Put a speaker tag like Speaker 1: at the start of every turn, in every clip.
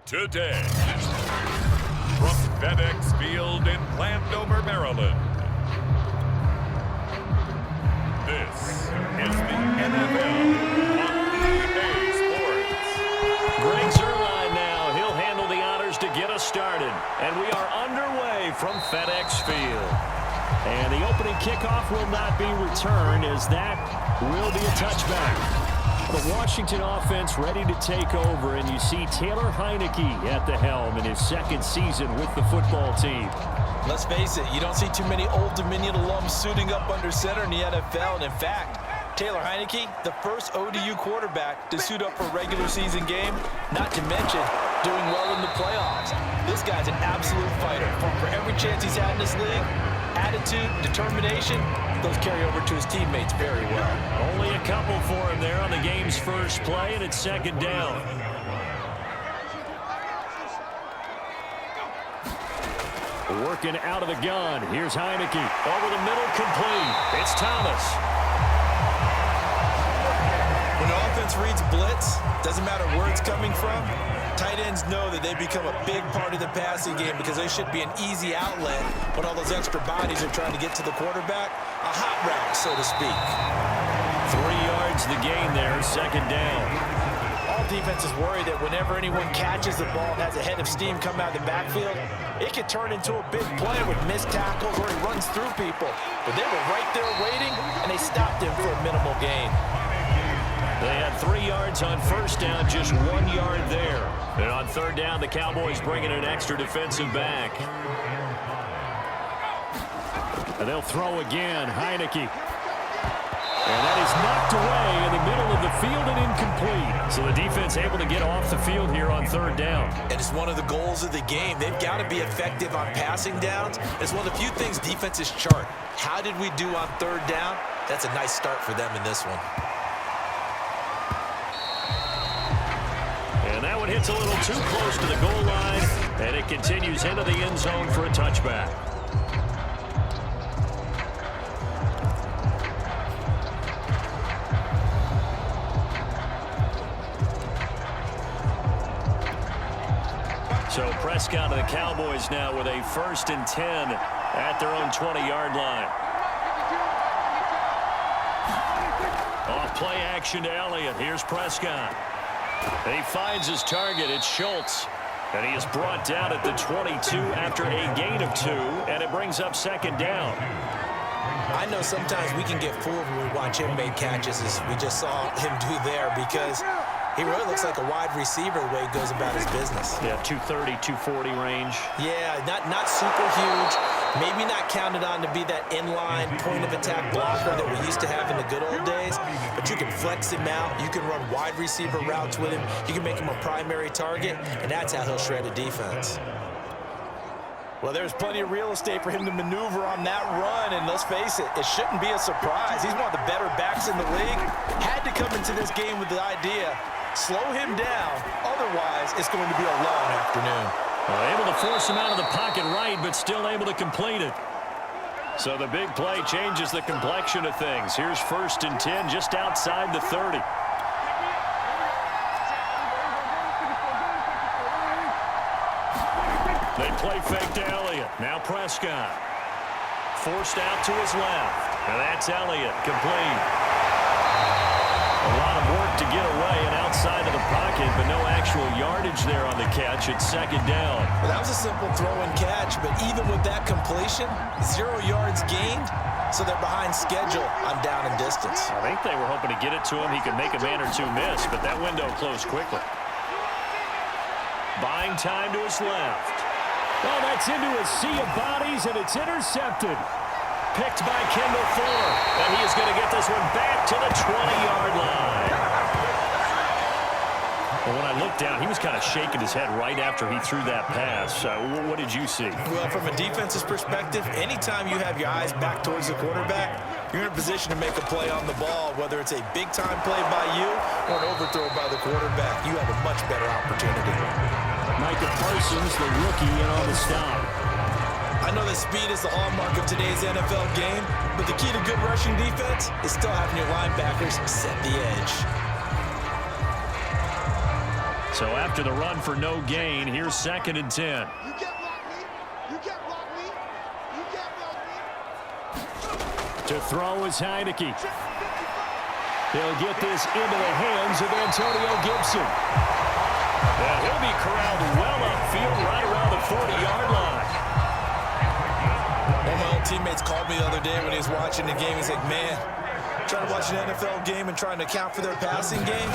Speaker 1: today. From FedEx Field in Landover, Maryland. This is the NFL on EA Sports.
Speaker 2: Greg Zuerlein now. He'll handle the honors to get us started. And we are underway from FedEx Field. And the opening kickoff will not be returned, as that will be a touchback. The Washington offense ready to take over, and you see Taylor Heineke at the helm in his second season with the football team.
Speaker 3: Let's face it, you don't see too many Old Dominion alums suiting up under center in the NFL. And in fact, Taylor Heineke, the first ODU quarterback to suit up for a regular season game, not to mention doing well in the playoffs. This guy's an absolute fighter. For every chance he's had in this league, attitude, determination, those carry over to his teammates very well.
Speaker 2: Only a couple for him there on the game's first play, and it's second down. Working out of the gun. Here's Heineke. Over the middle, complete. It's Thomas.
Speaker 3: When the offense reads blitz, doesn't matter where it's coming from, tight ends know that they become a big part of the passing game because they should be an easy outlet when all those extra bodies are trying to get to the quarterback. A hot route, so to speak.
Speaker 2: 3 yards the gain there, second down.
Speaker 3: All defenses worry that whenever anyone catches the ball and has a head of steam come out of the backfield, it can turn into a big play with missed tackles where he runs through people. But they were right there waiting, and they stopped him for a minimal gain.
Speaker 2: They had 3 yards on first down, just 1 yard there. And on third down, the Cowboys bring in an extra defensive back. And they'll throw again, Heineke. And that is knocked away in the middle of the field and incomplete. So the defense able to get off the field here on third down.
Speaker 3: And it's one of the goals of the game. They've got to be effective on passing downs. It's one of the few things defenses chart. How did we do on third down? That's a nice start for them in this one.
Speaker 2: And that one hits a little too close to the goal line, and it continues into the end zone for a touchback. So Prescott and the Cowboys now with a 1st and 10 at their own 20-yard line. Off play action to Elliott. Here's Prescott. He finds his target. It's Schultz. And he is brought down at the 22 after a gain of 2, and it brings up second down.
Speaker 3: I know sometimes we can get fooled when we watch him make catches, as we just saw him do there, because he really looks like a wide receiver the way he goes about his business.
Speaker 2: Yeah, 230, 240 range.
Speaker 3: Yeah, not super huge. Maybe not counted on to be that inline point-of-attack blocker that we used to have in the good old days. But you can flex him out. You can run wide receiver routes with him. You can make him a primary target, and that's how he'll shred a defense. Well, there's plenty of real estate for him to maneuver on that run, and let's face it, it shouldn't be a surprise. He's one of the better backs in the league. Had to come into this game with the idea, slow him down, otherwise it's going to be a long afternoon.
Speaker 2: Able to force him out of the pocket right, but still able to complete it. So the big play changes the complexion of things. Here's 1st and 10 just outside the 30. They play fake to Elliott. Now Prescott. Forced out to his left. And that's Elliott. Complete. A lot of work to get away and outside of the pocket, but no actual yardage there on the catch. It's second down.
Speaker 3: Well, that was a simple throw and catch, but even with that completion, 0 yards gained, so they're behind schedule on down and distance.
Speaker 2: I think they were hoping to get it to him. He could make a man or two miss, but that window closed quickly. Buying time to his left. Oh, that's into a sea of bodies, and it's intercepted. Picked by Kendall Fuller, and he is going to get this one back to the 20-yard line. Well, when I looked down, he was kind of shaking his head right after he threw that pass. What did you see?
Speaker 3: Well, from a defense's perspective, anytime you have your eyes back towards the quarterback, you're in a position to make a play on the ball, whether it's a big-time play by you or an overthrow by the quarterback. You have a much better opportunity.
Speaker 2: Micah Parsons, the rookie, in on the stop.
Speaker 3: I know that speed is the hallmark of today's NFL game, but the key to good rushing defense is still having your linebackers set the edge.
Speaker 2: So after the run for no gain, here's 2nd and 10.
Speaker 4: You can't block me. You can't block me. You can't block me.
Speaker 2: To throw is Heineke. He'll get this into the hands of Antonio Gibson. And he'll be corralled well upfield right around the 40-yard line.
Speaker 3: One of my old teammates called me the other day when he was watching the game. He's like, man, trying to watch an NFL game and trying to account for their passing game,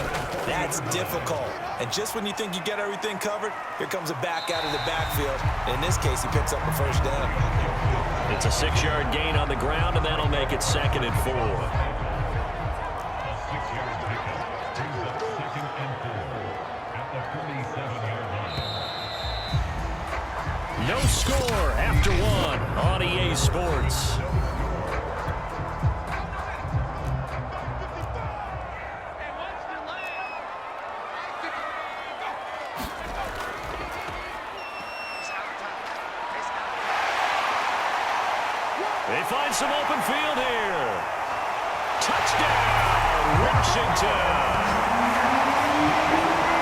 Speaker 3: that's difficult. And just when you think you get everything covered, here comes a back out of the backfield. And in this case, he picks up a first down.
Speaker 2: It's a 6-yard gain on the ground, and that'll make it 2nd and 4. No score after 1 on EA Sports. They find some open field here. Touchdown, Washington.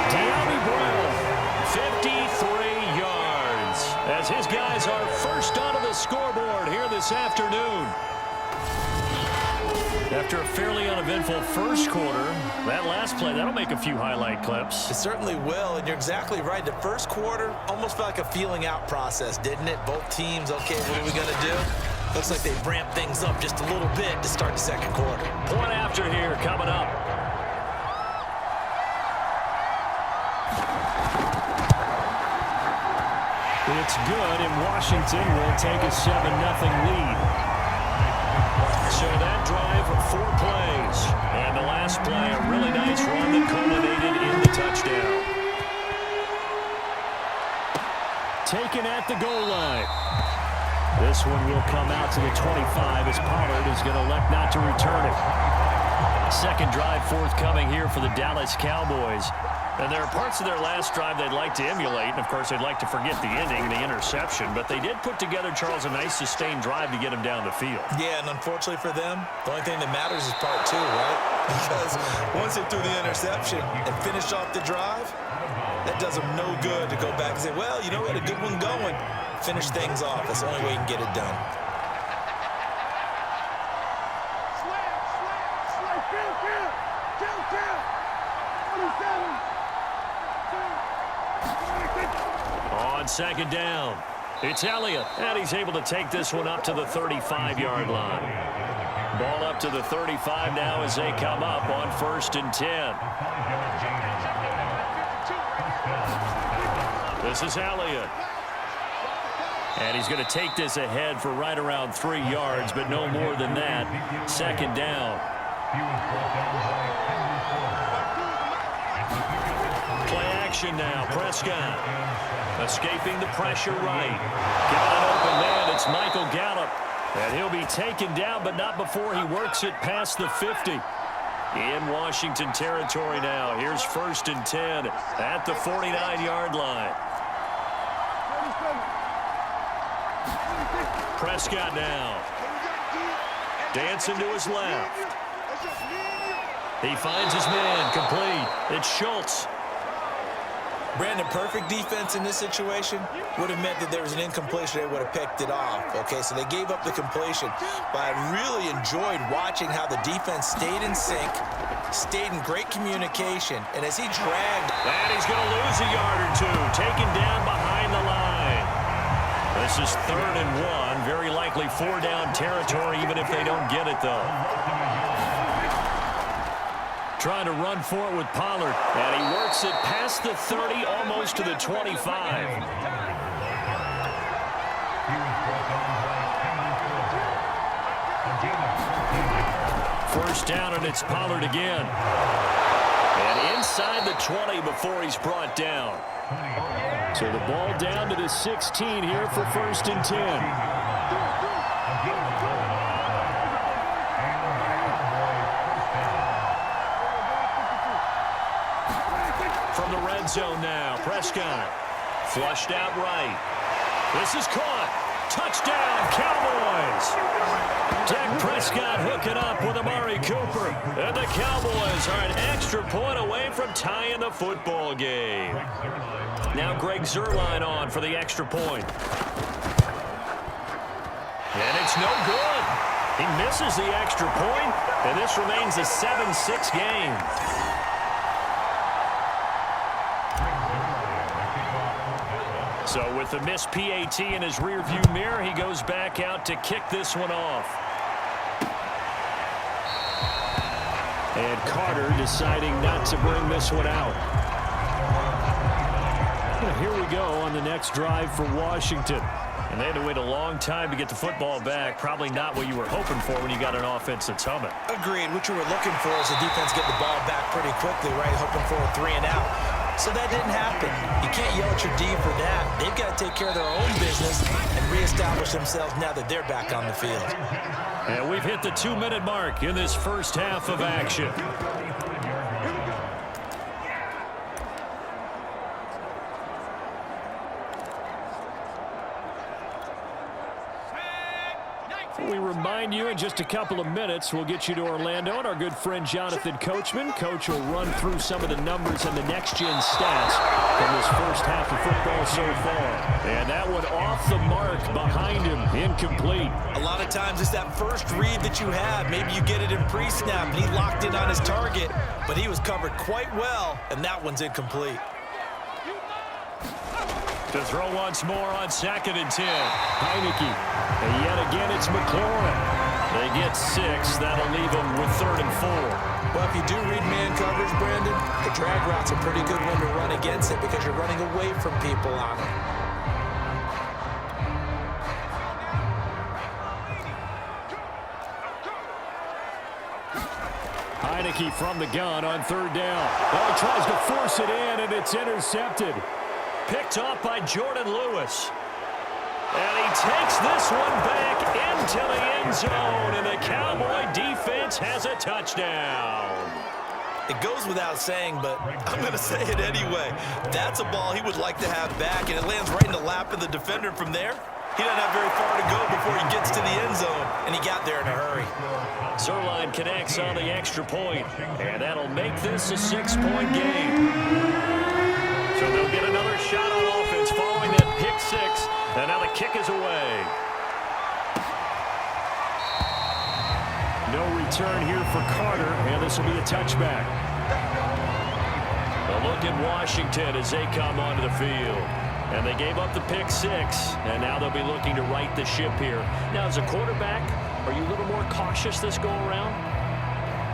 Speaker 2: De'Ami Brown, 53 yards, as his guys are first onto the scoreboard here this afternoon. After a fairly uneventful first quarter, that last play, that'll make a few highlight clips.
Speaker 3: It certainly will, and you're exactly right. The first quarter almost felt like a feeling out process, didn't it? Both teams, okay, what are we going to do? Looks like they ramped things up just a little bit to start the second quarter.
Speaker 2: Point after here coming up. It's good, and Washington will take a 7-0 lead. So that drive, 4 plays. And the last play, a really nice run that culminated in the touchdown. Taken at the goal line. This one will come out to the 25 as Pollard is going to elect not to return it. Second drive forthcoming here for the Dallas Cowboys. And there are parts of their last drive they'd like to emulate, and of course they'd like to forget the ending, the interception, but they did put together, Charles, a nice sustained drive to get them down the field.
Speaker 3: Yeah, and unfortunately for them, the only thing that matters is part 2, right? Because once they threw the interception and finished off the drive, that does them no good to go back and say, well, you know, we had a good one going. Finish things off. That's the only way you can get it done.
Speaker 2: On second down, it's Elliott, and he's able to take this one up to the 35-yard line. Ball up to the 35 now as they come up on 1st and 10. This is Elliott. And he's going to take this ahead for right around 3 yards, but no more than that. Second down. Play action now. Prescott escaping the pressure right. Got an open man. It's Michael Gallup. And he'll be taken down, but not before he works it past the 50. In Washington territory now. Here's 1st and 10 at the 49-yard line. Prescott now. Dancing to his left. He finds his man complete. It's Schultz.
Speaker 3: Brandon, perfect defense in this situation would have meant that there was an incompletion. They would have picked it off. Okay, so they gave up the completion. But I really enjoyed watching how the defense stayed in sync, stayed in great communication, and as he dragged.
Speaker 2: And he's going to lose a yard or two, taken down behind the line. This is 3rd and 1, very likely 4-down territory, even if they don't get it, though. Trying to run for it with Pollard, and he works it past the 30, almost to the 25. First down, and it's Pollard again. And inside the 20 before he's brought down. So the ball down to the 16 here for 1st and 10. From the red zone now, Prescott flushed out right. This is caught. Touchdown, Cowboys! Dak Prescott hooking up with Amari Cooper. And the Cowboys are an extra point away from tying the football game. Now Greg Zuerlein on for the extra point. And it's no good. He misses the extra point, and this remains a 7-6 game. So with the missed PAT in his rearview mirror, he goes back out to kick this one off. And Carter deciding not to bring this one out. Well, here we go on the next drive for Washington. And they had to wait a long time to get the football back. Probably not what you were hoping for when you got an offense that's humming.
Speaker 3: Agreed. What you were looking for is the defense get the ball back pretty quickly, right? Hoping for a 3 and out. So that didn't happen. You can't yell at your D for that. They've got to take care of their own business and reestablish themselves now that they're back on the field.
Speaker 2: And we've hit the 2-minute mark in this first half of action. We remind you in just a couple of minutes, we'll get you to Orlando, and our good friend Jonathan Coachman. Coach will run through some of the numbers and the next-gen stats from this first half of football so far. And that one off the mark behind him, incomplete.
Speaker 3: A lot of times it's that first read that you have. Maybe you get it in pre-snap, and he locked in on his target, but he was covered quite well, and that one's incomplete.
Speaker 2: To throw once more on 2nd and 10. Heineke. And yet again, it's McLaurin. They get 6. That'll leave them with 3rd and 4.
Speaker 3: Well, if you do read man coverage, Brandon, the drag route's a pretty good one to run against it because you're running away from people on it.
Speaker 2: Heineke from the gun on 3rd down. Oh, he tries to force it in, and it's intercepted. Picked off by Jordan Lewis. And he takes this one back into the end zone, and the Cowboy defense has a touchdown.
Speaker 3: It goes without saying, but I'm going to say it anyway. That's a ball he would like to have back, and it lands right in the lap of the defender from there. He doesn't have very far to go before he gets to the end zone, and he got there in a hurry.
Speaker 2: Zuerlein connects on the extra point, and that'll make this a 6-point game. So they'll get another shot on offense following that pick 6, and now the kick is away. No return here for Carter, and this will be a touchback. A look at Washington as they come onto the field. And they gave up the pick 6, and now they'll be looking to right the ship here. Now, as a quarterback, are you a little more cautious this go-around?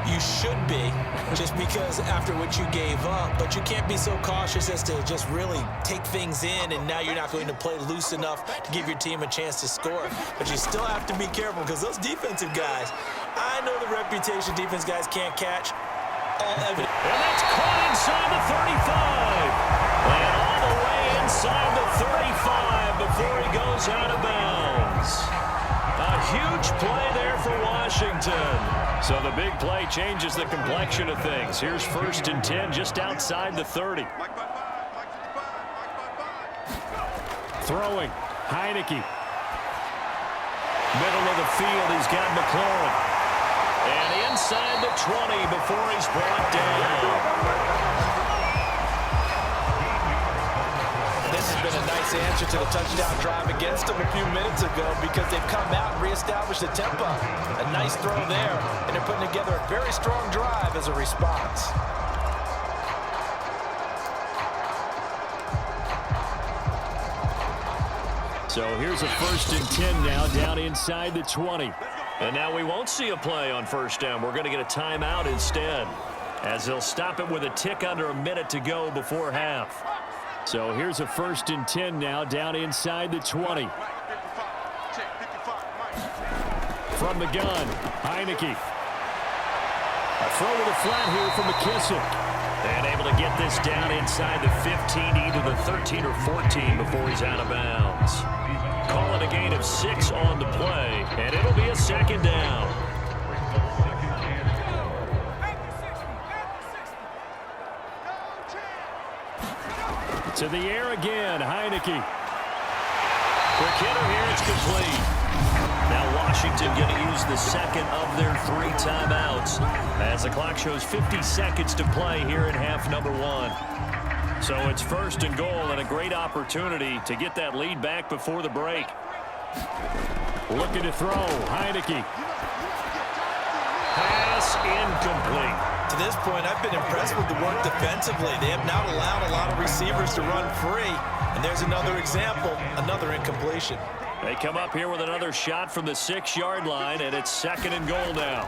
Speaker 3: You should be, just because after what you gave up, but you can't be so cautious as to just really take things in, and now you're not going to play loose enough to give your team a chance to score. But you still have to be careful because those defensive guys, I know the reputation defense guys can't catch. All evident.
Speaker 2: And that's caught inside the 35. And all the way inside the 35 before he goes out of bounds. A huge play there for Washington. So the big play changes the complexion of things. Here's 1st and 10 just outside the 30. Throwing. Heineke. Middle of the field, he's got McLaurin. And inside the 20 before he's brought down.
Speaker 3: This has been a nice answer to the touchdown drive against them a few minutes ago because they've come out and reestablished the tempo. A nice throw there, and they're putting together a very strong drive as a response.
Speaker 2: So here's a 1st and 10 now down inside the 20. And now we won't see a play on 1st down. We're going to get a timeout instead, as they'll stop it with a tick under a minute to go before half. So here's a 1st and 10 now down inside the 20. From the gun, Heineke. A throw to the flat here from McKissick. And able to get this down inside the 15, either the 13 or 14 before he's out of bounds. Call it a gain of 6 on the play, and it'll be a 2nd down. To the air again, Heineke. Quick hitter here, it's complete. Now Washington going to use the second of their 3 timeouts as the clock shows 50 seconds to play here in half number 1. So it's 1st and goal and a great opportunity to get that lead back before the break. Looking to throw, Heineke. Pass incomplete.
Speaker 3: To this point, I've been impressed with the work defensively. They have not allowed a lot of receivers to run free. And there's another example, another incompletion.
Speaker 2: They come up here with another shot from the 6-yard line, and it's 2nd and goal now.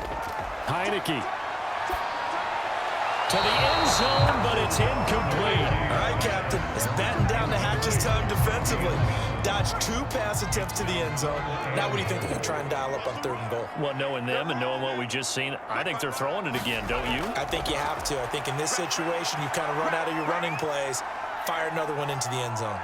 Speaker 2: Heineke. To the end zone, but it's incomplete.
Speaker 3: All right, Captain. It's batten down the hatches time defensively. Dodged 2 pass attempts to the end zone. Now what do you think they're going to try and dial up on 3rd and goal?
Speaker 2: Well, knowing them and knowing what we just seen, I think they're throwing it again, don't you?
Speaker 3: I think you have to. I think in this situation, you kind of run out of your running plays, fire another one into the end zone.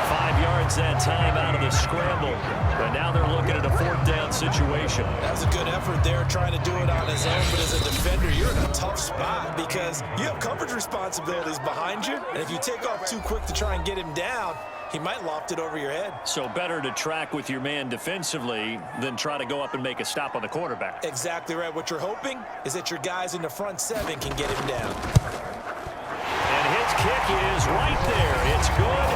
Speaker 2: 5 yards that time out of the scramble. But now they're looking at a 4th down situation.
Speaker 3: That was a good effort there trying to do it on his own, but as a defender, you're in a tough spot because you have coverage responsibilities behind you, and if you take off too quick to try and get him down, he might loft it over your head.
Speaker 2: So better to track with your man defensively than try to go up and make a stop on the quarterback.
Speaker 3: Exactly right. What you're hoping is that your guys in the front 7 can get him down.
Speaker 2: And his kick is right there. It's good.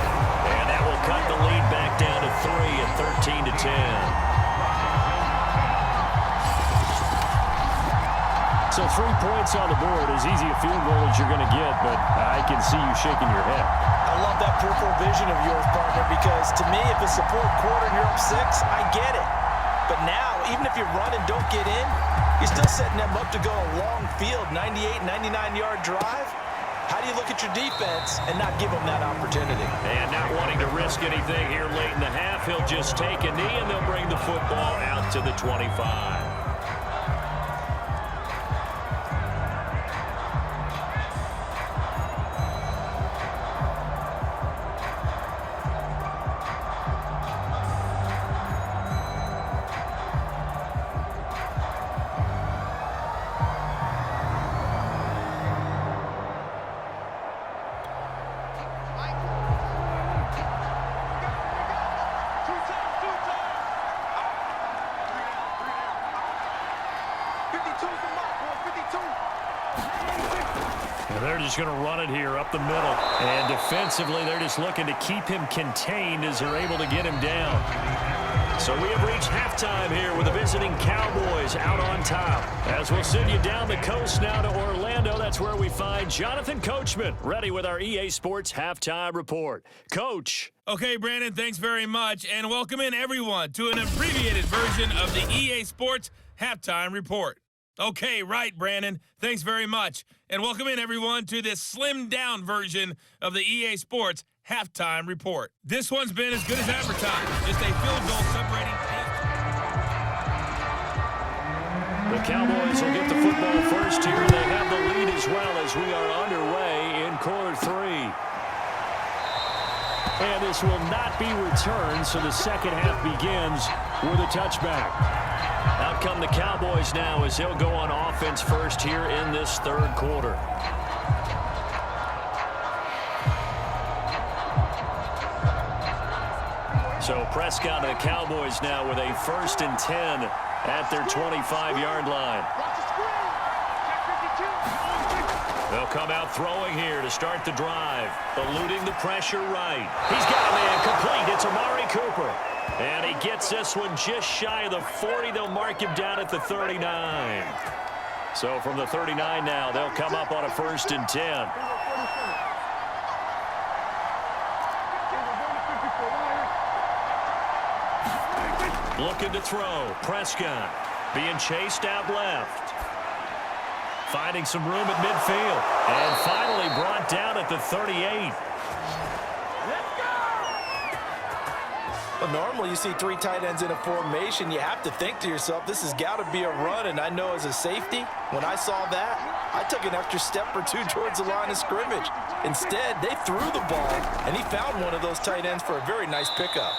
Speaker 2: And that will cut the lead back down to 3 at 13-10. So 3 points on the board, as easy a field goal as you're going to get, but I can see you shaking your head.
Speaker 3: I love that peripheral vision of yours, partner, because to me, if it's the 4th quarter and you're up 6, I get it. But now, even if you run and don't get in, you're still setting them up to go a long field, 98, 99-yard drive. How do you look at your defense and not give them that opportunity?
Speaker 2: And not wanting to risk anything here late in the half, he'll just take a knee and they'll bring the football out to the 25. They're just going to run it here up the middle. And defensively, they're just looking to keep him contained as they're able to get him down. So we have reached halftime here with the visiting Cowboys out on top. As we'll send you down the coast now to Orlando, that's where we find Jonathan Coachman, ready with our EA Sports Halftime Report. Coach.
Speaker 5: Okay, Brandon, thanks very much. And welcome in, everyone, to an abbreviated version of the EA Sports Halftime Report. Okay, right, Brandon. Thanks very much. And welcome in, everyone, to this slimmed-down version of the EA Sports Halftime Report. This one's been as good as advertised. Just a field goal separating.
Speaker 2: The Cowboys will get the football first here. They have the lead as well as we are underway in quarter 3. And this will not be returned, so the second half begins with a touchback. Out come the Cowboys now as they'll go on offense first here in this 3rd quarter. So Prescott and the Cowboys now with a 1st and 10 at their 25-yard line. They'll come out throwing here to start the drive. Eluding the pressure right. He's got a man complete. It's Amari Cooper. And he gets this one just shy of the 40. They'll mark him down at the 39. So from the 39 now, they'll come up on a 1st and 10. Looking to throw. Prescott being chased out left. Finding some room at midfield. And finally brought down at the 38.
Speaker 3: Well, normally you see 3 tight ends in a formation. You have to think to yourself, this has got to be a run. And I know as a safety, when I saw that, I took an extra step or 2 towards the line of scrimmage. Instead, they threw the ball, and he found one of those tight ends for a very nice pickup.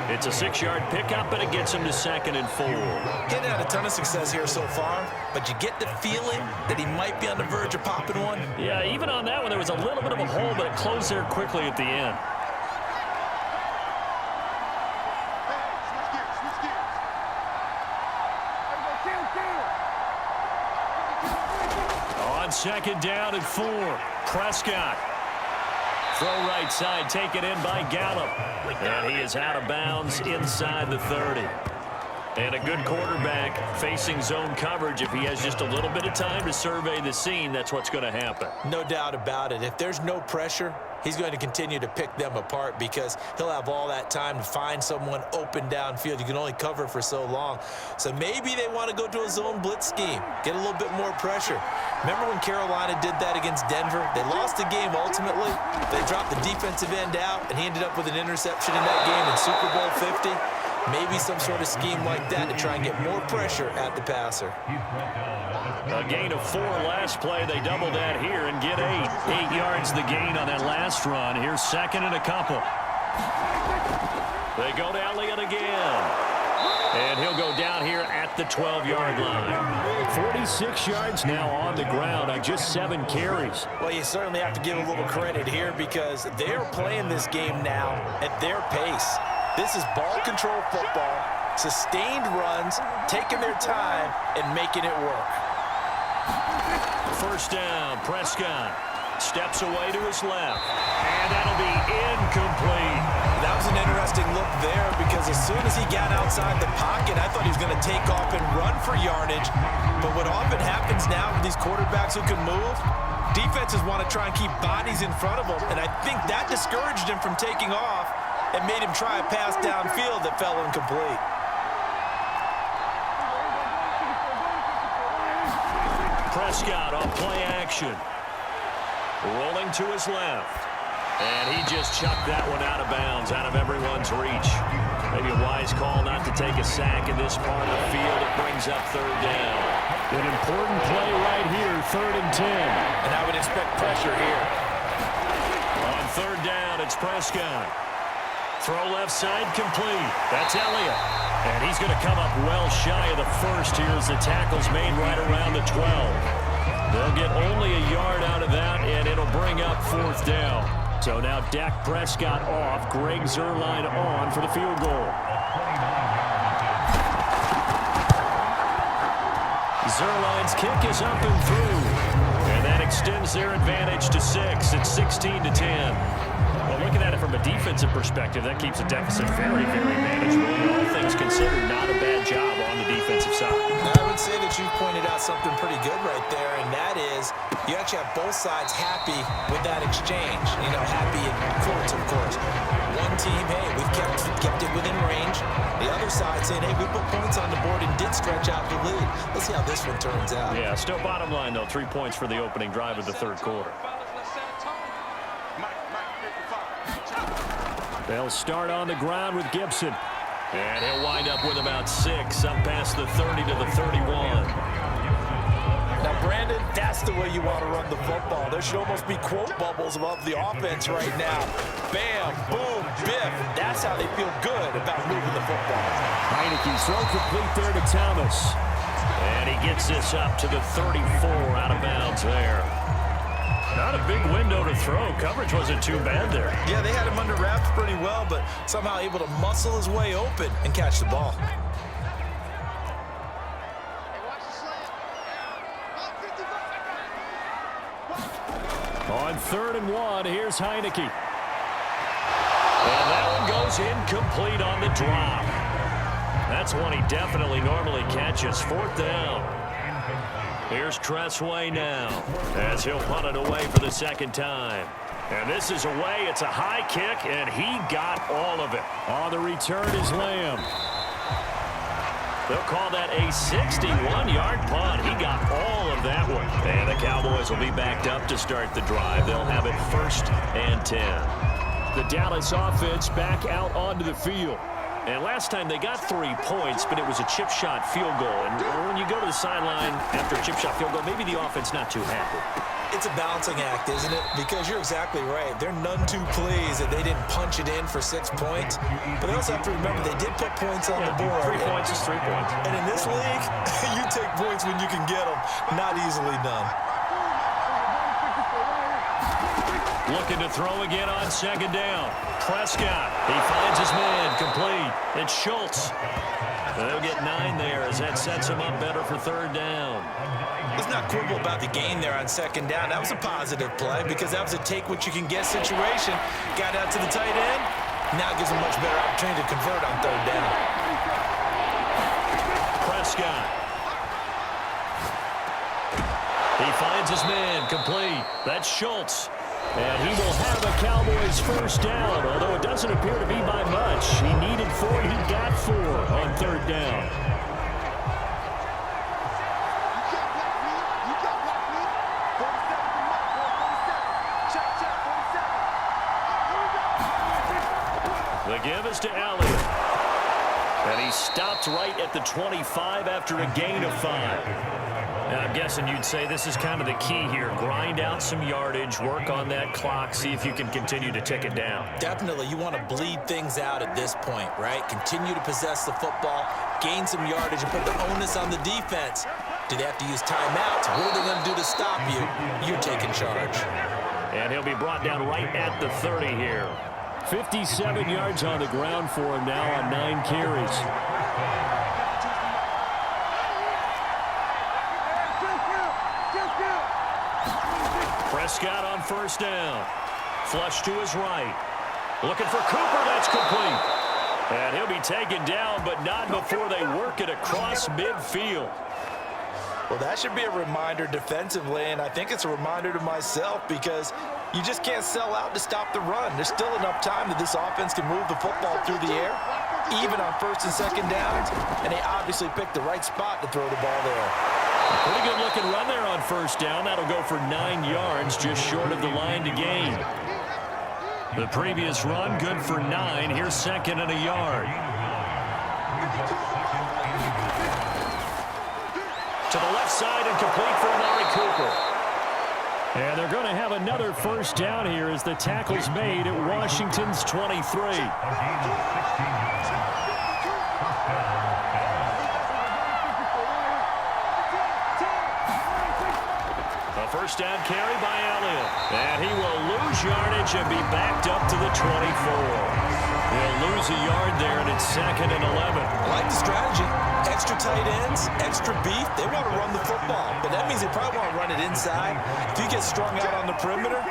Speaker 2: It's a 6-yard pickup, but it gets him to 2nd and 4.
Speaker 3: He hadn't had a ton of success here so far, but you get the feeling that he might be on the verge of popping one.
Speaker 2: Yeah, even on that one, there was a little bit of a hole, but it closed there quickly at the end. second down and 4. Prescott. Throw right side, taken in by Gallup. And he is out of bounds inside the 30. And a good quarterback facing zone coverage. If he has just a little bit of time to survey the scene, that's what's going to happen.
Speaker 3: No doubt about it. If there's no pressure, he's going to continue to pick them apart because he'll have all that time to find someone open downfield. You can only cover for so long. So maybe they want to go to a zone blitz scheme, get a little bit more pressure. Remember when Carolina did that against Denver? They lost the game ultimately. They dropped the defensive end out, and he ended up with an interception in that game in Super Bowl 50. Maybe some sort of scheme like that to try and get more pressure at the passer.
Speaker 2: A gain of 4 last play. They double that here and get 8. 8 yards the gain on that last run. Here's second and a couple. They go to Elliott again. And he'll go down here at the 12-yard line. 46 yards now on the ground on just 7 carries.
Speaker 3: Well, you certainly have to give a little credit here because they're playing this game now at their pace. This is ball control football, sustained runs, taking their time, and making it work.
Speaker 2: First down, Prescott steps away to his left, and that'll be incomplete.
Speaker 3: That was an interesting look there because as soon as he got outside the pocket, I thought he was going to take off and run for yardage. But what often happens now with these quarterbacks who can move, defenses want to try and keep bodies in front of them, and I think that discouraged him from taking off and made him try a pass downfield that fell incomplete.
Speaker 2: Prescott on play action. Rolling to his left. And he just chucked that one out of bounds, out of everyone's reach. Maybe a wise call not to take a sack in this part of the field. It brings up third down. An important play right here, 3rd and 10.
Speaker 3: And I would expect pressure here.
Speaker 2: On third down, it's Prescott. Throw left side complete. That's Elliott. And he's going to come up well shy of the first here as the tackle's made right around the 12. They'll get only a yard out of that, and it'll bring up 4th down. So now Dak Prescott off, Greg Zuerlein on for the field goal. Zuerlein's kick is up and through. And that extends their advantage to 6. It's 16-10. Well, looking at it from a defensive perspective, that keeps the deficit very, very manageable. All things considered, not a bad job on the defensive side.
Speaker 3: I would say that you pointed out something pretty good right there, and that is you actually have both sides happy with that exchange. You know, happy in quotes, of course. One team, hey, we've kept it within range. The other side saying, hey, we put points on the board and did stretch out the lead. Let's see how this one turns out.
Speaker 2: Yeah, still bottom line, though, 3 points for the opening drive of the third quarter. They'll start on the ground with Gibson. And he'll wind up with about 6, up past the 30 to the 31.
Speaker 3: Now, Brandon, that's the way you want to run the football. There should almost be quote bubbles above the offense right now. Bam, boom, biff. That's how they feel good about moving the football.
Speaker 2: Heineke's throw complete there to Thomas. And he gets this up to the 34, out of bounds there. Not a big window to throw. Coverage wasn't too bad there.
Speaker 3: Yeah, they had him under wraps pretty well, but somehow able to muscle his way open and catch the ball.
Speaker 2: On 3rd and 1, here's Heineke. And that one goes incomplete on the drop. That's one he definitely normally catches. 4th down. Here's Tressway now as he'll punt it away for the second time. And this is away. It's a high kick, and he got all of it. On the return is Lamb. They'll call that a 61-yard punt. He got all of that one. And the Cowboys will be backed up to start the drive. They'll have it 1st and 10. The Dallas offense back out onto the field. And last time they got 3 points, but it was a chip shot field goal. And when you go to the sideline after a chip shot field goal, maybe the offense not too happy.
Speaker 3: It's a balancing act, isn't it? Because you're exactly right. They're none too pleased that they didn't punch it in for 6 points. But they also have to remember they did put points on the board.
Speaker 2: 3 points is 3 points.
Speaker 3: And in this league, you take points when you can get them. Not easily done.
Speaker 2: Looking to throw again on 2nd down. Prescott, he finds his man, complete. It's Schultz. They'll get 9 there as that sets them up better for third down.
Speaker 3: Let's not quibble about the gain there on second down. That was a positive play because that was a take-what-you-can-get situation. Got out to the tight end. Now gives them much better opportunity to convert on third down.
Speaker 2: Prescott. He finds his man complete. That's Schultz. And he will have a Cowboys first down, although it doesn't appear to be by much. He needed 4, he got 4 on third down. The give is to Elliott. And he stopped right at the 25 after a gain of 5. Now, I'm guessing you'd say this is kind of the key here. Grind out some yardage, work on that clock, see if you can continue to tick it down.
Speaker 3: Definitely, you want to bleed things out at this point, right? Continue to possess the football, gain some yardage, and put the onus on the defense. Do they have to use timeouts? What are they going to do to stop you? You're taking charge.
Speaker 2: And he'll be brought down right at the 30 here. 57 yards on the ground for him now on 9 carries. Prescott on first down. Flush to his right. Looking for Cooper. That's complete. And he'll be taken down, but not before they work it across midfield.
Speaker 3: Well, that should be a reminder defensively, and I think it's a reminder to myself because you just can't sell out to stop the run. There's still enough time that this offense can move the football through the air, even on first and second downs, and they obviously picked the right spot to throw the ball there.
Speaker 2: Pretty good looking run there on first down. That'll go for 9 yards, just short of the line to gain. The previous run, good for 9. Here's second and a yard. To the left side and complete for Amari Cooper. And they're going to have another first down here as the tackle's made at Washington's 23. A first down carry by Elliott. And he will lose yardage and be backed up to the 24. He'll lose a yard there, and it's second and 11.
Speaker 3: I like the strategy. Extra tight ends, extra beef. They want to run the football, but that means they probably want to run it inside. If you get strung out on the perimeter,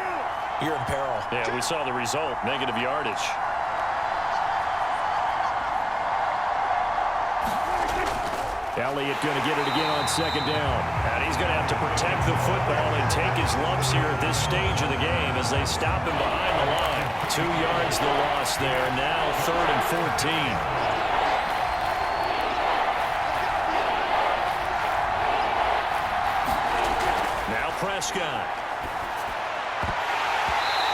Speaker 3: you're in peril.
Speaker 2: Yeah, we saw the result, negative yardage. Elliott going to get it again on second down. And he's going to have to protect the football and take his lumps here at this stage of the game as they stop him behind the line. 2 yards the loss there. Now third and 14. Prescott.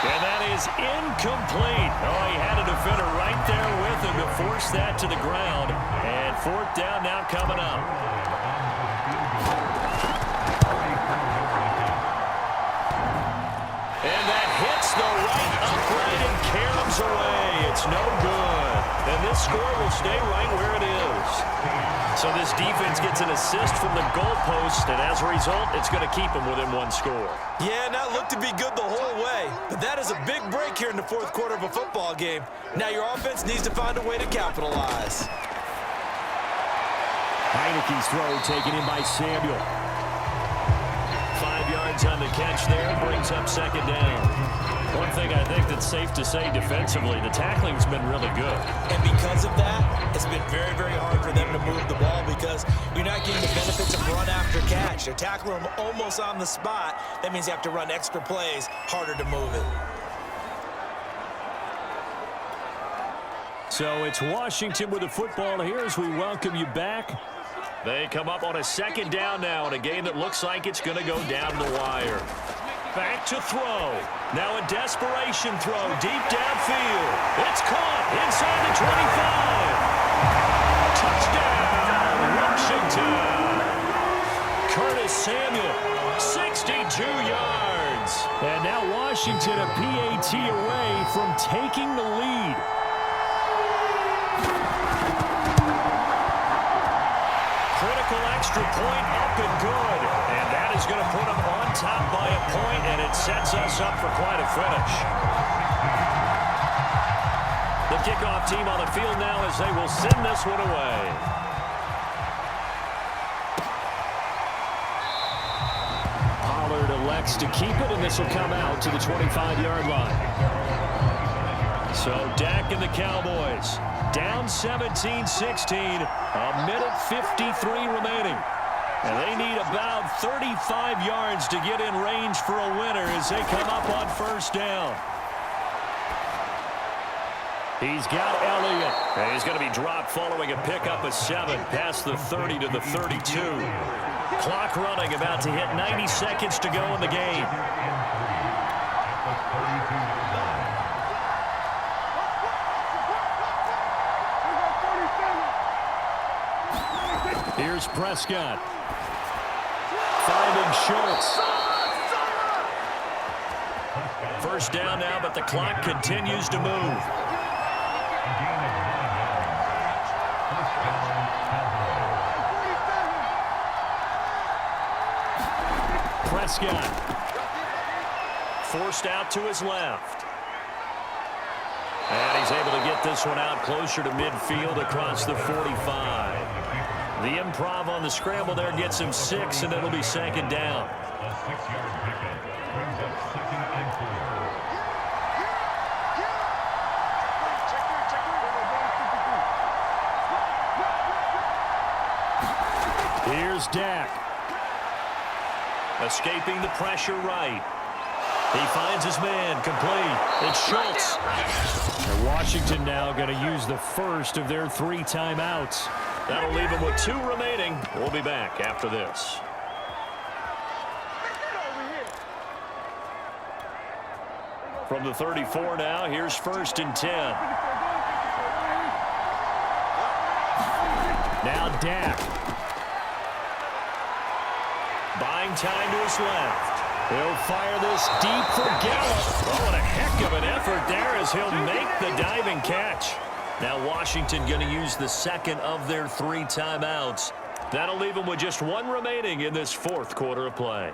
Speaker 2: And that is incomplete. Oh, he had a defender right there with him to force that to the ground. And fourth down now coming up. And that hits the right upright and caroms away. It's no good. And this score will stay right where it is. So this defense gets an assist from the goalpost, and as a result, it's going to keep them within 1 score.
Speaker 3: Yeah, and that looked to be good the whole way. But that is a big break here in the fourth quarter of a football game. Now your offense needs to find a way to capitalize.
Speaker 2: Heineke's throw taken in by Samuel. 5 yards on the catch there, brings up second down. One thing I think that's safe to say defensively, the tackling's been really good.
Speaker 3: And because of that, it's been very, very hard for them to move the ball because you're not getting the benefits of run after catch. They're tackling them almost on the spot. That means you have to run extra plays, harder to move it.
Speaker 2: So it's Washington with the football here as we welcome you back. They come up on a second down now in a game that looks like it's going to go down the wire. Back to throw. Now a desperation throw deep downfield. It's caught inside the 25. Touchdown, Washington. Curtis Samuel, 62 yards. And now Washington a PAT away from taking the lead. Critical extra point up and good. And that is going to put them on top by a point, and it sets us up for quite a finish. The kickoff team on the field now as they will send this one away. elects to keep it, and this will come out to the 25-yard line. So Dak and the Cowboys down 17-16, a minute 53 remaining. And they need about 35 yards to get in range for a winner as they come up on first down. He's got Elliott. And he's going to be dropped following a pickup of 7 past the 30 to the 32. Clock running, about to hit 90 seconds to go in the game. Here's Prescott. Finding Schultz. First down now, but the clock continues to move. Prescott. Forced out to his left. And he's able to get this one out closer to midfield across the 45. The improv on the scramble there gets him 6, and it'll be second down. Here's Dak. Escaping the pressure right. He finds his man, complete. It's Schultz. And Washington now going to use the first of their 3 timeouts. That'll leave him with 2 remaining. We'll be back after this. From the 34 now, here's 1st and 10. Now Dak. Buying time to his left. He'll fire this deep for Gallup. Oh, what a heck of an effort there as he'll make the diving catch. Now Washington going to use the second of their 3 timeouts. That'll leave them with just 1 remaining in this 4th quarter of play.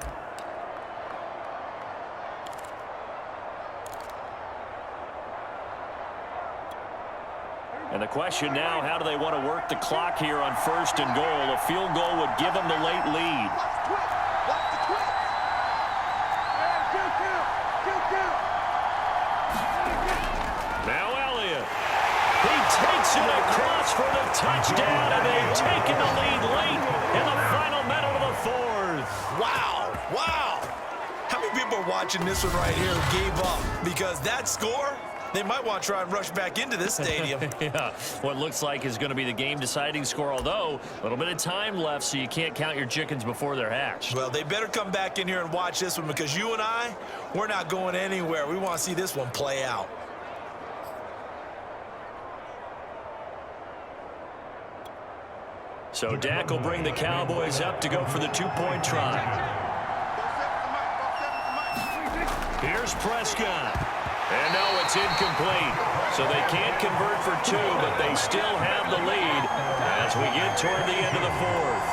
Speaker 2: And the question now, how do they want to work the clock here on 1st and goal? A field goal would give them the late lead. Takes it across for the touchdown, and they've taken the lead late in the final minute of the 4th.
Speaker 3: Wow, wow. How many people are watching this one right here who gave up? Because that score, they might want to try and rush back into this stadium.
Speaker 2: Yeah, what looks like is going to be the game-deciding score, although a little bit of time left, so you can't count your chickens before they're hatched.
Speaker 3: Well, they better come back in here and watch this one, because you and I, we're not going anywhere. We want to see this one play out.
Speaker 2: So Dak will bring the Cowboys up to go for the 2-point try. Here's Prescott. And no, it's incomplete. So they can't convert for 2, but they still have the lead as we get toward the end of the 4th.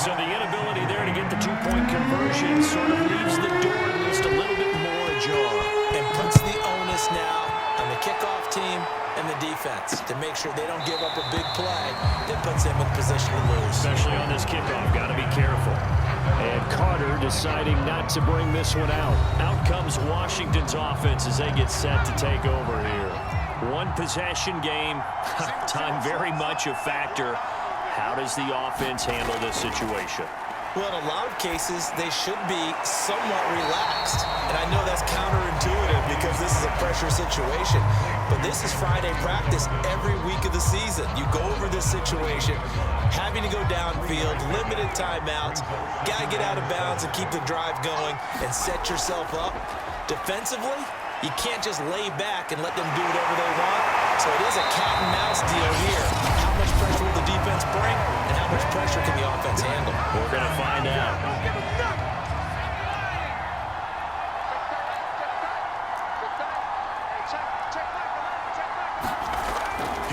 Speaker 2: So the inability there to get the 2-point conversion sort of leaves the door at least a little bit more ajar.
Speaker 3: And puts the onus now on the kickoff team and the defense to make sure they don't give up a big play that puts them in position to lose.
Speaker 2: Especially on this kickoff, got to be careful. And Carter deciding not to bring this one out. Out comes Washington's offense as they get set to take over here. 1 possession game, time very much a factor. How does the offense handle this situation?
Speaker 3: Well, in a lot of cases, they should be somewhat relaxed. And I know that's counterintuitive because this is a pressure situation. But this is Friday practice every week of the season. You go over this situation, having to go downfield, limited timeouts, got to get out of bounds and keep the drive going and set yourself up. Defensively, you can't just lay back and let them do whatever they want. So it is a cat and mouse deal here. How much pressure will the defense bring, and how much pressure can the offense handle?
Speaker 2: We're going to find out.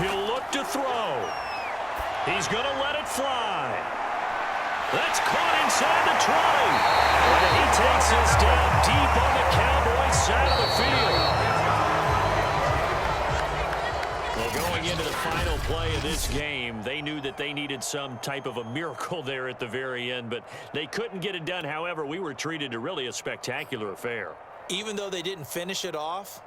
Speaker 2: He'll look to throw. He's going to let it fly. That's caught inside the 20. And he takes this down deep on the Cowboys side of the field. Well, going into the final play of this game. They knew that they needed some type of a miracle there at the very end, but they couldn't get it done. However, we were treated to really a spectacular affair.
Speaker 3: Even though they didn't finish it off,